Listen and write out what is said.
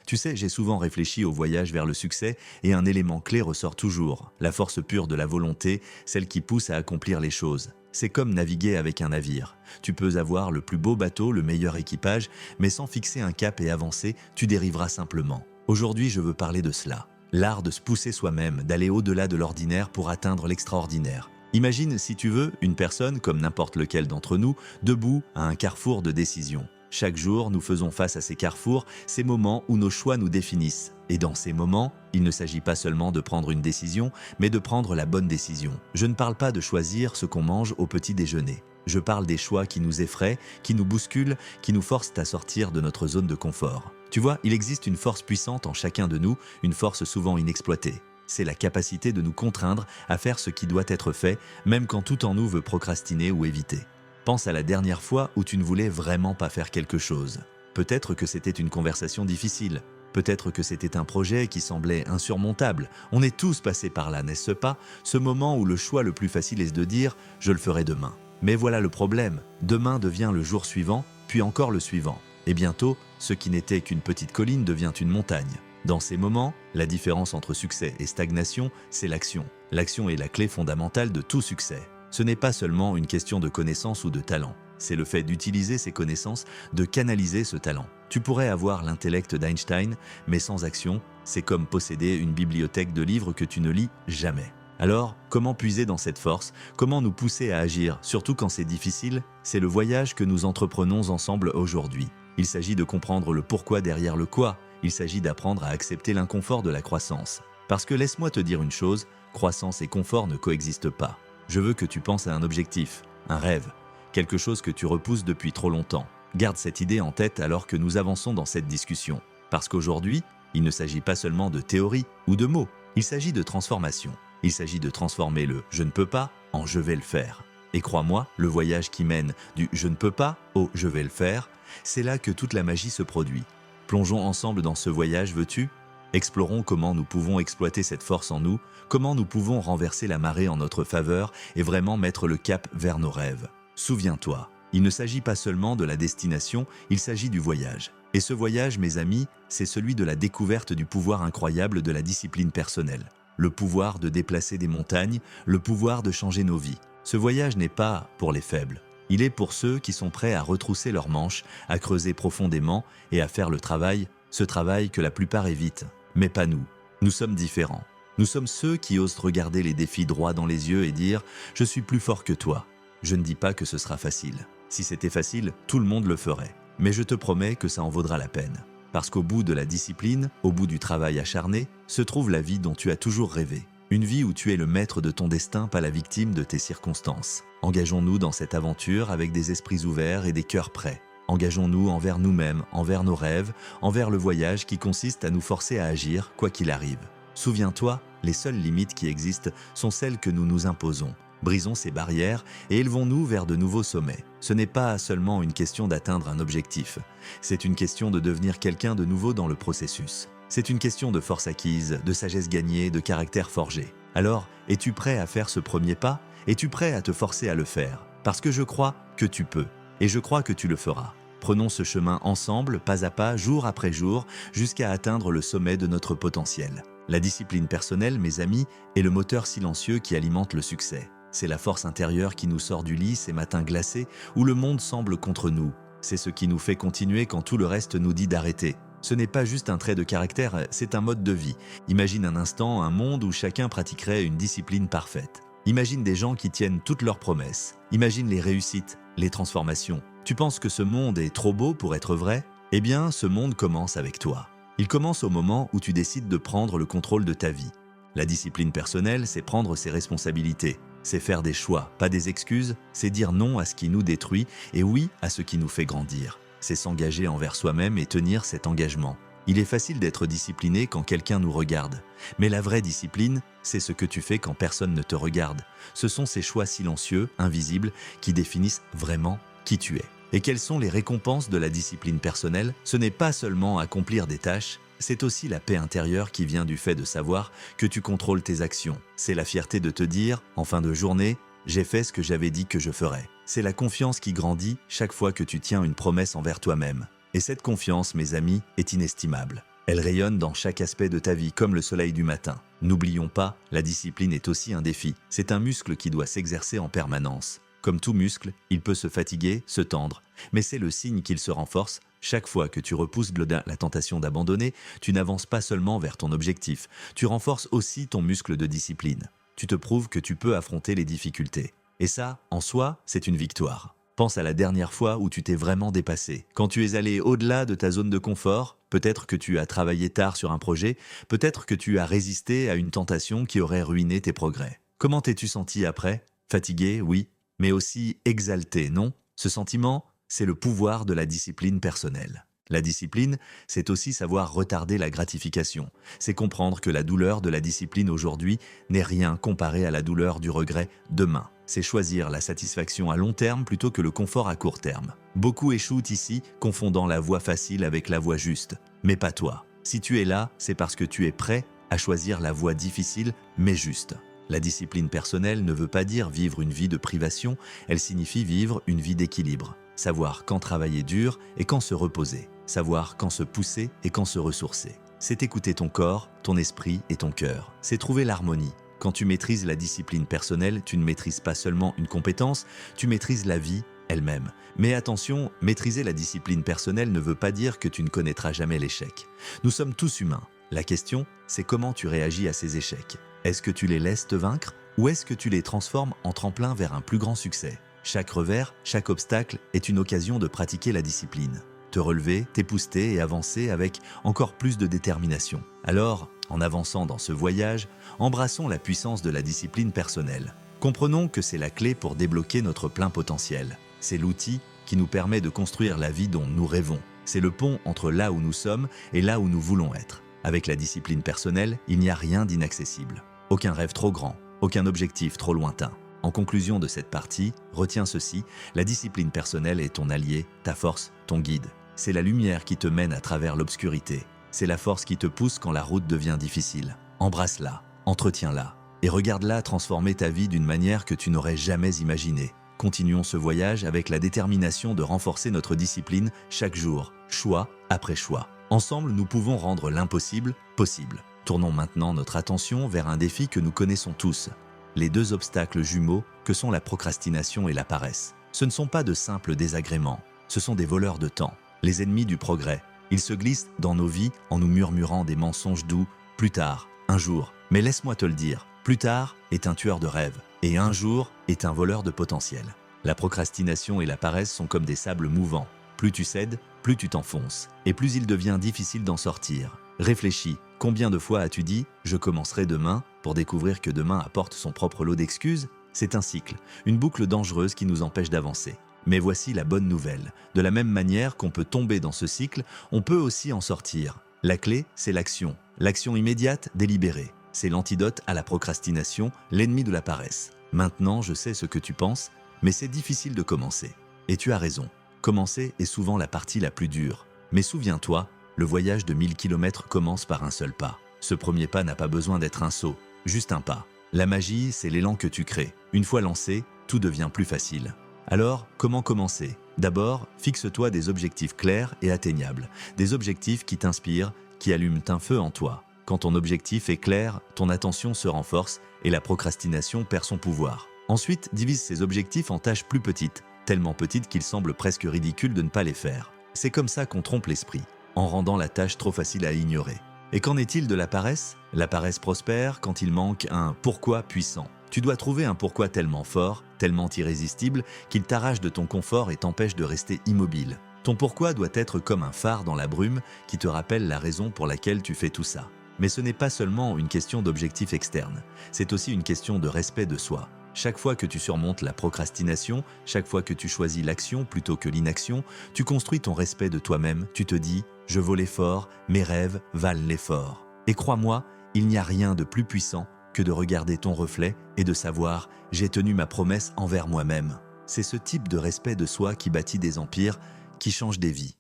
Tu sais, j'ai souvent réfléchi au voyage vers le succès et un élément clé ressort toujours, la force pure de la volonté, celle qui pousse à accomplir les choses. C'est comme naviguer avec un navire. Tu peux avoir le plus beau bateau, le meilleur équipage, mais sans fixer un cap et avancer, tu dériveras simplement. Aujourd'hui, je veux parler de cela. L'art de se pousser soi-même, d'aller au-delà de l'ordinaire pour atteindre l'extraordinaire. Imagine, si tu veux, une personne, comme n'importe lequel d'entre nous, debout à un carrefour de décision. Chaque jour, nous faisons face à ces carrefours, ces moments où nos choix nous définissent. Et dans ces moments, il ne s'agit pas seulement de prendre une décision, mais de prendre la bonne décision. Je ne parle pas de choisir ce qu'on mange au petit déjeuner. Je parle des choix qui nous effraient, qui nous bousculent, qui nous forcent à sortir de notre zone de confort. Tu vois, il existe une force puissante en chacun de nous, une force souvent inexploitée. C'est la capacité de nous contraindre à faire ce qui doit être fait, même quand tout en nous veut procrastiner ou éviter. Pense à la dernière fois où tu ne voulais vraiment pas faire quelque chose. Peut-être que c'était une conversation difficile. Peut-être que c'était un projet qui semblait insurmontable. On est tous passés par là, n'est-ce pas? Ce moment où le choix le plus facile est de dire « je le ferai demain ». Mais voilà le problème. Demain devient le jour suivant, puis encore le suivant. Et bientôt, ce qui n'était qu'une petite colline devient une montagne. Dans ces moments, la différence entre succès et stagnation, c'est l'action. L'action est la clé fondamentale de tout succès. Ce n'est pas seulement une question de connaissance ou de talent. C'est le fait d'utiliser ces connaissances, de canaliser ce talent. Tu pourrais avoir l'intellect d'Einstein, mais sans action, c'est comme posséder une bibliothèque de livres que tu ne lis jamais. Alors, comment puiser dans cette force? Comment nous pousser à agir, surtout quand c'est difficile? C'est le voyage que nous entreprenons ensemble aujourd'hui. Il s'agit de comprendre le pourquoi derrière le quoi. Il s'agit d'apprendre à accepter l'inconfort de la croissance. Parce que laisse-moi te dire une chose, croissance et confort ne coexistent pas. Je veux que tu penses à un objectif, un rêve, quelque chose que tu repousses depuis trop longtemps. Garde cette idée en tête alors que nous avançons dans cette discussion. Parce qu'aujourd'hui, il ne s'agit pas seulement de théorie ou de mots, il s'agit de transformation. Il s'agit de transformer le « je ne peux pas » en « je vais le faire ». Et crois-moi, le voyage qui mène du « je ne peux pas » au « je vais le faire », c'est là que toute la magie se produit. Plongeons ensemble dans ce voyage, veux-tu? Explorons comment nous pouvons exploiter cette force en nous, comment nous pouvons renverser la marée en notre faveur et vraiment mettre le cap vers nos rêves. Souviens-toi, il ne s'agit pas seulement de la destination, il s'agit du voyage. Et ce voyage, mes amis, c'est celui de la découverte du pouvoir incroyable de la discipline personnelle. Le pouvoir de déplacer des montagnes, le pouvoir de changer nos vies. Ce voyage n'est pas pour les faibles. Il est pour ceux qui sont prêts à retrousser leurs manches, à creuser profondément et à faire le travail, ce travail que la plupart évitent. Mais pas nous. Nous sommes différents. Nous sommes ceux qui osent regarder les défis droit dans les yeux et dire « Je suis plus fort que toi ». Je ne dis pas que ce sera facile. Si c'était facile, tout le monde le ferait. Mais je te promets que ça en vaudra la peine. Parce qu'au bout de la discipline, au bout du travail acharné, se trouve la vie dont tu as toujours rêvé. Une vie où tu es le maître de ton destin, pas la victime de tes circonstances. Engageons-nous dans cette aventure avec des esprits ouverts et des cœurs prêts. Engageons-nous envers nous-mêmes, envers nos rêves, envers le voyage qui consiste à nous forcer à agir, quoi qu'il arrive. Souviens-toi, les seules limites qui existent sont celles que nous nous imposons. Brisons ces barrières et élevons-nous vers de nouveaux sommets. Ce n'est pas seulement une question d'atteindre un objectif, c'est une question de devenir quelqu'un de nouveau dans le processus. C'est une question de force acquise, de sagesse gagnée, de caractère forgé. Alors, es-tu prêt à faire ce premier pas? Es-tu prêt à te forcer à le faire? Parce que je crois que tu peux, et je crois que tu le feras. Prenons ce chemin ensemble, pas à pas, jour après jour, jusqu'à atteindre le sommet de notre potentiel. La discipline personnelle, mes amis, est le moteur silencieux qui alimente le succès. C'est la force intérieure qui nous sort du lit ces matins glacés où le monde semble contre nous. C'est ce qui nous fait continuer quand tout le reste nous dit d'arrêter. Ce n'est pas juste un trait de caractère, c'est un mode de vie. Imagine un instant un monde où chacun pratiquerait une discipline parfaite. Imagine des gens qui tiennent toutes leurs promesses. Imagine les réussites, les transformations. Tu penses que ce monde est trop beau pour être vrai? Eh bien, ce monde commence avec toi. Il commence au moment où tu décides de prendre le contrôle de ta vie. La discipline personnelle, c'est prendre ses responsabilités. C'est faire des choix, pas des excuses. C'est dire non à ce qui nous détruit et oui à ce qui nous fait grandir. C'est s'engager envers soi-même et tenir cet engagement. Il est facile d'être discipliné quand quelqu'un nous regarde. Mais la vraie discipline, c'est ce que tu fais quand personne ne te regarde. Ce sont ces choix silencieux, invisibles, qui définissent vraiment qui tu es. Et quelles sont les récompenses de la discipline personnelle? Ce n'est pas seulement accomplir des tâches, c'est aussi la paix intérieure qui vient du fait de savoir que tu contrôles tes actions. C'est la fierté de te dire, en fin de journée, j'ai fait ce que j'avais dit que je ferais. C'est la confiance qui grandit chaque fois que tu tiens une promesse envers toi-même. Et cette confiance, mes amis, est inestimable. Elle rayonne dans chaque aspect de ta vie, comme le soleil du matin. N'oublions pas, la discipline est aussi un défi. C'est un muscle qui doit s'exercer en permanence. Comme tout muscle, il peut se fatiguer, se tendre, mais c'est le signe qu'il se renforce. Chaque fois que tu repousses la tentation d'abandonner, tu n'avances pas seulement vers ton objectif, tu renforces aussi ton muscle de discipline. Tu te prouves que tu peux affronter les difficultés. Et ça, en soi, c'est une victoire. Pense à la dernière fois où tu t'es vraiment dépassé. Quand tu es allé au-delà de ta zone de confort, peut-être que tu as travaillé tard sur un projet, peut-être que tu as résisté à une tentation qui aurait ruiné tes progrès. Comment t'es-tu senti après? Fatigué, oui, mais aussi exalté, non? Ce sentiment, c'est le pouvoir de la discipline personnelle. La discipline, c'est aussi savoir retarder la gratification. C'est comprendre que la douleur de la discipline aujourd'hui n'est rien comparé à la douleur du regret demain. C'est choisir la satisfaction à long terme plutôt que le confort à court terme. Beaucoup échouent ici, confondant la voie facile avec la voie juste. Mais pas toi. Si tu es là, c'est parce que tu es prêt à choisir la voie difficile, mais juste. La discipline personnelle ne veut pas dire vivre une vie de privation, elle signifie vivre une vie d'équilibre. Savoir quand travailler dur et quand se reposer. Savoir quand se pousser et quand se ressourcer. C'est écouter ton corps, ton esprit et ton cœur. C'est trouver l'harmonie. Quand tu maîtrises la discipline personnelle, tu ne maîtrises pas seulement une compétence, tu maîtrises la vie elle-même. Mais attention, maîtriser la discipline personnelle ne veut pas dire que tu ne connaîtras jamais l'échec. Nous sommes tous humains. La question, c'est comment tu réagis à ces échecs. Est-ce que tu les laisses te vaincre ou est-ce que tu les transformes en tremplin vers un plus grand succès? Chaque revers, chaque obstacle est une occasion de pratiquer la discipline. Te relever, t'épousseter et avancer avec encore plus de détermination. Alors, en avançant dans ce voyage, embrassons la puissance de la discipline personnelle. Comprenons que c'est la clé pour débloquer notre plein potentiel. C'est l'outil qui nous permet de construire la vie dont nous rêvons. C'est le pont entre là où nous sommes et là où nous voulons être. Avec la discipline personnelle, il n'y a rien d'inaccessible. Aucun rêve trop grand, aucun objectif trop lointain. En conclusion de cette partie, retiens ceci, la discipline personnelle est ton allié, ta force, ton guide. C'est la lumière qui te mène à travers l'obscurité. C'est la force qui te pousse quand la route devient difficile. Embrasse-la, entretiens-la et regarde-la transformer ta vie d'une manière que tu n'aurais jamais imaginée. Continuons ce voyage avec la détermination de renforcer notre discipline chaque jour, choix après choix. Ensemble, nous pouvons rendre l'impossible possible. Tournons maintenant notre attention vers un défi que nous connaissons tous. Les deux obstacles jumeaux que sont la procrastination et la paresse. Ce ne sont pas de simples désagréments, ce sont des voleurs de temps, les ennemis du progrès. Ils se glissent dans nos vies en nous murmurant des mensonges doux, plus tard, un jour. Mais laisse-moi te le dire, plus tard est un tueur de rêves, et un jour est un voleur de potentiel. La procrastination et la paresse sont comme des sables mouvants. Plus tu cèdes, plus tu t'enfonces, et plus il devient difficile d'en sortir. Réfléchis, combien de fois as-tu dit « je commencerai demain » pour découvrir que demain apporte son propre lot d'excuses? C'est un cycle, une boucle dangereuse qui nous empêche d'avancer. Mais voici la bonne nouvelle. De la même manière qu'on peut tomber dans ce cycle, on peut aussi en sortir. La clé, c'est l'action. L'action immédiate, délibérée. C'est l'antidote à la procrastination, l'ennemi de la paresse. Maintenant, je sais ce que tu penses, mais c'est difficile de commencer. Et tu as raison. Commencer est souvent la partie la plus dure. Mais souviens-toi, le voyage de 1000 km commence par un seul pas. Ce premier pas n'a pas besoin d'être un saut, juste un pas. La magie, c'est l'élan que tu crées. Une fois lancé, tout devient plus facile. Alors, comment commencer? D'abord, fixe-toi des objectifs clairs et atteignables. Des objectifs qui t'inspirent, qui allument un feu en toi. Quand ton objectif est clair, ton attention se renforce et la procrastination perd son pouvoir. Ensuite, divise ces objectifs en tâches plus petites, tellement petites qu'il semble presque ridicule de ne pas les faire. C'est comme ça qu'on trompe l'esprit, en rendant la tâche trop facile à ignorer. Et qu'en est-il de la paresse? La paresse prospère quand il manque un « pourquoi » puissant. Tu dois trouver un pourquoi tellement fort, tellement irrésistible, qu'il t'arrache de ton confort et t'empêche de rester immobile. Ton pourquoi doit être comme un phare dans la brume qui te rappelle la raison pour laquelle tu fais tout ça. Mais ce n'est pas seulement une question d'objectif externe, c'est aussi une question de respect de soi. Chaque fois que tu surmontes la procrastination, chaque fois que tu choisis l'action plutôt que l'inaction, tu construis ton respect de toi-même, tu te dis « je vaux l'effort, mes rêves valent l'effort ». Et crois-moi, il n'y a rien de plus puissant que de regarder ton reflet et de savoir « j'ai tenu ma promesse envers moi-même ». C'est ce type de respect de soi qui bâtit des empires, qui change des vies.